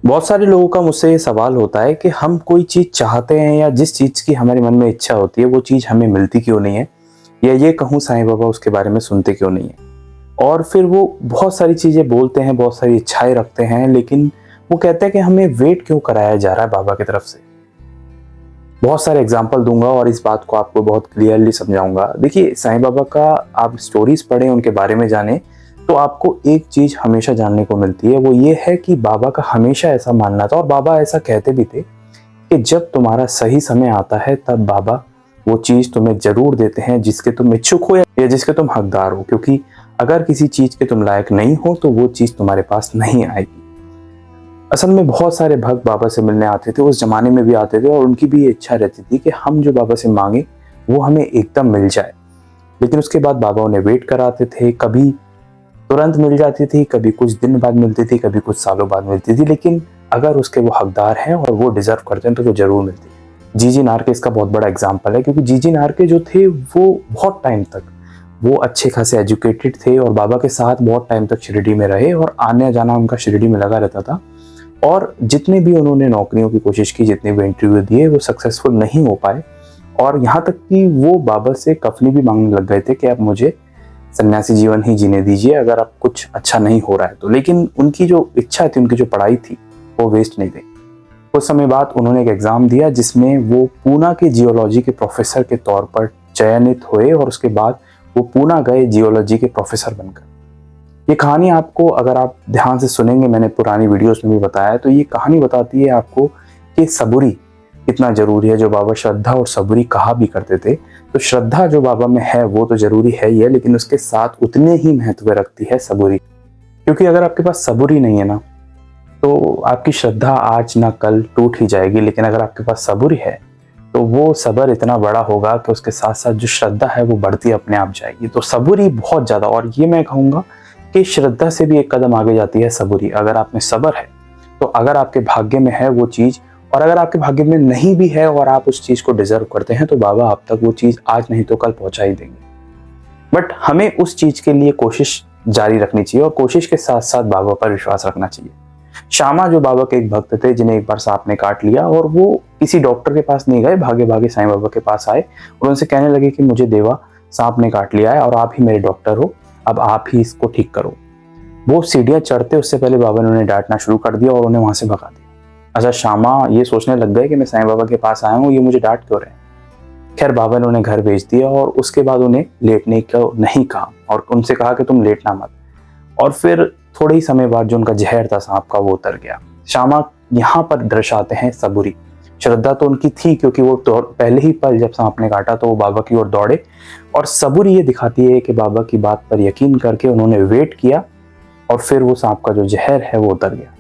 बहुत सारे लोगों का मुझसे ये सवाल होता है कि हम कोई चीज़ चाहते हैं या जिस चीज़ की हमारे मन में इच्छा होती है वो चीज़ हमें मिलती क्यों नहीं है, या ये कहूँ साईं बाबा उसके बारे में सुनते क्यों नहीं है। और फिर वो बहुत सारी चीज़ें बोलते हैं, बहुत सारी इच्छाएं रखते हैं, लेकिन वो कहते हैं कि हमें वेट क्यों कराया जा रहा है बाबा की तरफ से। बहुत सारे एग्जाम्पल दूंगा और इस बात को आपको बहुत क्लियरली समझाऊंगा। देखिए, साईं बाबा का आप स्टोरीज पढ़ें, उनके बारे में जानें, तो आपको एक चीज हमेशा जानने को मिलती है, वो ये है कि बाबा का हमेशा ऐसा मानना था और बाबा ऐसा कहते भी थे कि जब तुम्हारा सही समय आता है तब बाबा वो चीज तुम्हें जरूर देते हैं जिसके तुम इच्छुक हो या जिसके तुम हकदार हो, क्योंकि अगर किसी चीज के तुम लायक नहीं हो तो वो चीज तुम्हारे पास नहीं आएगी। असल में बहुत सारे भक्त बाबा से मिलने आते थे, उस जमाने में भी आते थे और उनकी भी ये इच्छा रहती थी कि हम जो बाबा से मांगे वो हमें एकदम मिल जाए। लेकिन उसके बाद बाबा उन्हें वेट कराते थे, कभी तुरंत मिल जाती थी, कभी कुछ दिन बाद मिलती थी, कभी कुछ सालों बाद मिलती थी, लेकिन अगर उसके वो हकदार हैं और वो डिजर्व करते हैं तो वो जरूर मिलती है। जीजी नारके इसका बहुत बड़ा एग्जाम्पल है, क्योंकि जीजी नारके जो थे वो बहुत टाइम तक वो अच्छे खासे एजुकेटेड थे और बाबा के साथ बहुत टाइम तक शिरडी में रहे और आने जाना उनका शिरडी में लगा रहता था। और जितने भी उन्होंने नौकरियों की कोशिश की, जितने भी इंटरव्यू दिए, वो सक्सेसफुल नहीं हो पाए। और यहाँ तक कि वो बाबा से कफनी भी मांगने लग गए थे कि आप मुझे सन्यासी जीवन ही जीने दीजिए अगर आप कुछ अच्छा नहीं हो रहा है तो। लेकिन उनकी जो इच्छा थी, उनकी जो पढ़ाई थी, वो वेस्ट नहीं गई। कुछ समय बाद उन्होंने एक एग्जाम दिया जिसमें वो पूना के जियोलॉजी के प्रोफेसर के तौर पर चयनित हुए और उसके बाद वो पूना गए जियोलॉजी के प्रोफेसर बनकर। ये कहानी आपको, अगर आप ध्यान से सुनेंगे, मैंने पुरानी वीडियोस में भी बताया है, तो ये कहानी बताती है आपको कि सबूरी कितना जरूरी है, जो बाबा श्रद्धा और सबूरी कहा भी करते थे। तो श्रद्धा जो बाबा में है वो तो जरूरी है ही है, लेकिन उसके साथ उतने ही महत्व रखती है सबूरी। क्योंकि अगर आपके पास सबूरी नहीं है ना, तो आपकी श्रद्धा आज ना कल टूट ही जाएगी। लेकिन अगर आपके पास सबूरी है तो वो सबर इतना बड़ा होगा कि उसके साथ साथ जो श्रद्धा है वो बढ़ती अपने आप जाएगी। तो सबूरी बहुत ज्यादा, और ये मैं कहूँगा कि श्रद्धा से भी एक कदम आगे जाती है सबूरी। अगर आप में सबर है तो अगर आपके भाग्य में है वो चीज, और अगर आपके भाग्य में नहीं भी है और आप उस चीज को डिजर्व करते हैं, तो बाबा आप तक वो चीज आज नहीं तो कल पहुंचा ही देंगे। बट हमें उस चीज के लिए कोशिश जारी रखनी चाहिए और कोशिश के साथ साथ बाबा पर विश्वास रखना चाहिए। श्यामा जो बाबा के एक भक्त थे, जिन्हें एक बार सांप ने काट लिया, और वो किसी डॉक्टर के पास नहीं गए, भागे भागे साईं बाबा के पास आए और उनसे कहने लगे कि मुझे देवा सांप ने काट लिया है और आप ही मेरे डॉक्टर हो, अब आप ही इसको ठीक करो। वो सीढ़ियां चढ़ते उससे पहले बाबा ने उन्हें डांटना शुरू कर दिया और उन्हें वहां से भगा दिया। अच्छा, श्यामा ये सोचने लग गए कि मैं साईं बाबा के पास आया हूँ, ये मुझे डांट क्यों रहे हैं। खैर, बाबा ने उन्हें घर भेज दिया और उसके बाद उन्हें लेटने को नहीं कहा और उनसे कहा कि तुम लेटना मत। और फिर थोड़े ही समय बाद जो उनका जहर था सांप का, वो उतर गया। श्यामा यहाँ पर दर्शाते हैं सबूरी। श्रद्धा तो उनकी थी, क्योंकि वो तो पहले ही पल जब सांप ने काटा तो वो बाबा की ओर दौड़े, और सबूरी ये दिखाती है कि बाबा की बात पर यकीन करके उन्होंने वेट किया और फिर वो सांप का जो जहर है वो उतर गया।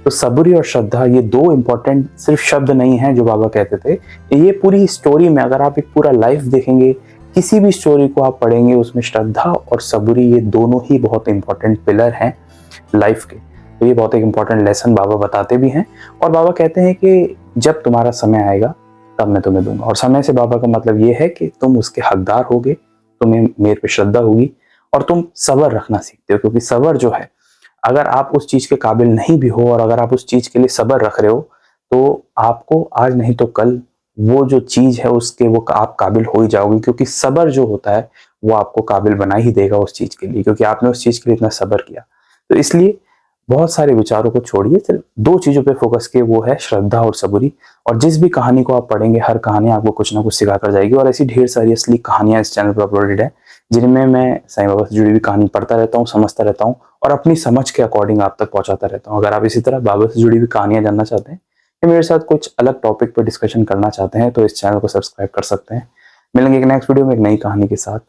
तो सबूरी और श्रद्धा, ये दो इंपॉर्टेंट सिर्फ शब्द नहीं हैं जो बाबा कहते थे। ये पूरी स्टोरी में अगर आप एक पूरा लाइफ देखेंगे, किसी भी स्टोरी को आप पढ़ेंगे, उसमें श्रद्धा और सबूरी ये दोनों ही बहुत इंपॉर्टेंट पिलर हैं लाइफ के। तो ये बहुत एक इंपॉर्टेंट लेसन बाबा बताते भी हैं और बाबा कहते हैं कि जब तुम्हारा समय आएगा तब मैं तुम्हें दूंगा। और समय से बाबा का मतलब ये है कि तुम उसके हकदार होगे, तुम्हें मेरे पे श्रद्धा होगी और तुम सबर रखना सीखते हो। क्योंकि सबर जो है, अगर आप उस चीज के काबिल नहीं भी हो और अगर आप उस चीज के लिए सबर रख रहे हो, तो आपको आज नहीं तो कल वो जो चीज है उसके वो आप काबिल हो ही जाओगे। क्योंकि सबर जो होता है वो आपको काबिल बना ही देगा उस चीज के लिए, क्योंकि आपने उस चीज के लिए इतना सबर किया। तो इसलिए बहुत सारे विचारों को छोड़िए, सिर्फ दो चीजों पे फोकस किए, वो है श्रद्धा और सबूरी। और जिस भी कहानी को आप पढ़ेंगे, हर कहानी आपको कुछ ना कुछ सिखा कर जाएगी। और ऐसी ढेर सारी असली कहानियां इस चैनल पर अपलोडेड है, जिनमें मैं साईं बाबा से जुड़ी हुई कहानी पढ़ता रहता हूँ, समझता रहता हूँ और अपनी समझ के अकॉर्डिंग आप तक पहुंचाता रहता हूँ। अगर आप इसी तरह बाबा से जुड़ी हुई कहानियां जानना चाहते हैं या मेरे साथ कुछ अलग टॉपिक पर डिस्कशन करना चाहते हैं, तो इस चैनल को सब्सक्राइब कर सकते हैं। मिलेंगे एक नेक्स्ट वीडियो में एक नई कहानी के साथ।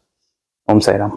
ओम साई राम।